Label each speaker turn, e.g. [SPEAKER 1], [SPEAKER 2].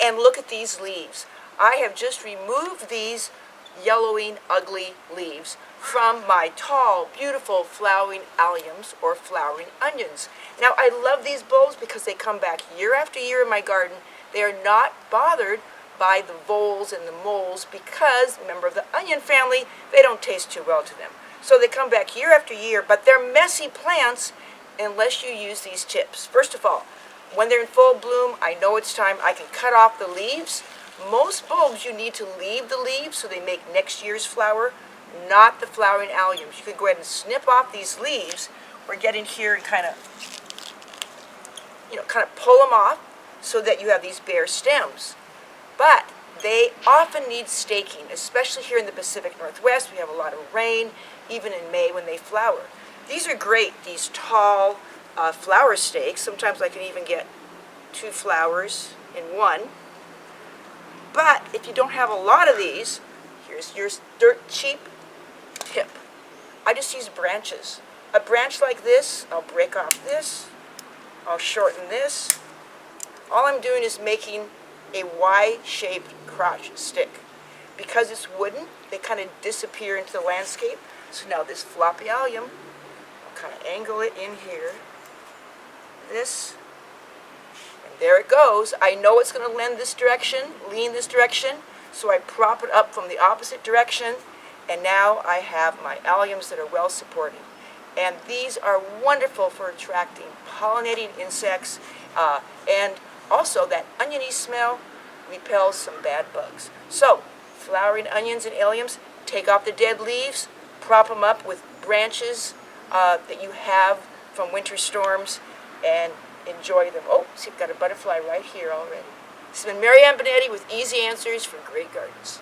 [SPEAKER 1] And look at these leaves. I have just removed these yellowing, ugly leaves from my tall, beautiful flowering alliums or flowering onions. Now, I love these bulbs because they come back year after year in my garden. They are not bothered by the voles and the moles because, member of the onion family, they don't taste too well to them. So they come back year after year, but they're messy plants unless you use these tips. First of all, when they're in full bloom, I know it's time. I can cut off the leaves. Most bulbs, you need to leave the leaves so they make next year's flower, not the flowering alliums. You can go ahead and snip off these leaves or get in here and kind of pull them off so that you have these bare stems. But they often need staking, especially here in the Pacific Northwest. We have a lot of rain, even in May when they flower. These are great, these tall flower stakes. Sometimes I can even get 2 flowers in one. But if you don't have a lot of these, here's your dirt cheap tip. I just use branches. A branch like this, I'll break off this, I'll shorten this. All I'm doing is making a Y-shaped crotch stick. Because it's wooden, they kind of disappear into the landscape. So now this floppy allium, I'll kind of angle it in here. This, and there it goes. I know it's going to lean this direction, so I prop it up from the opposite direction, and now I have my alliums that are well supported. And these are wonderful for attracting pollinating insects, and also that oniony smell repels some bad bugs. So, flowering onions and alliums, take off the dead leaves, prop them up with branches that you have from winter storms, and enjoy them. Oh, see, I've got a butterfly right here already. This has been Marianne Binetti with Easy Answers for Great Gardens.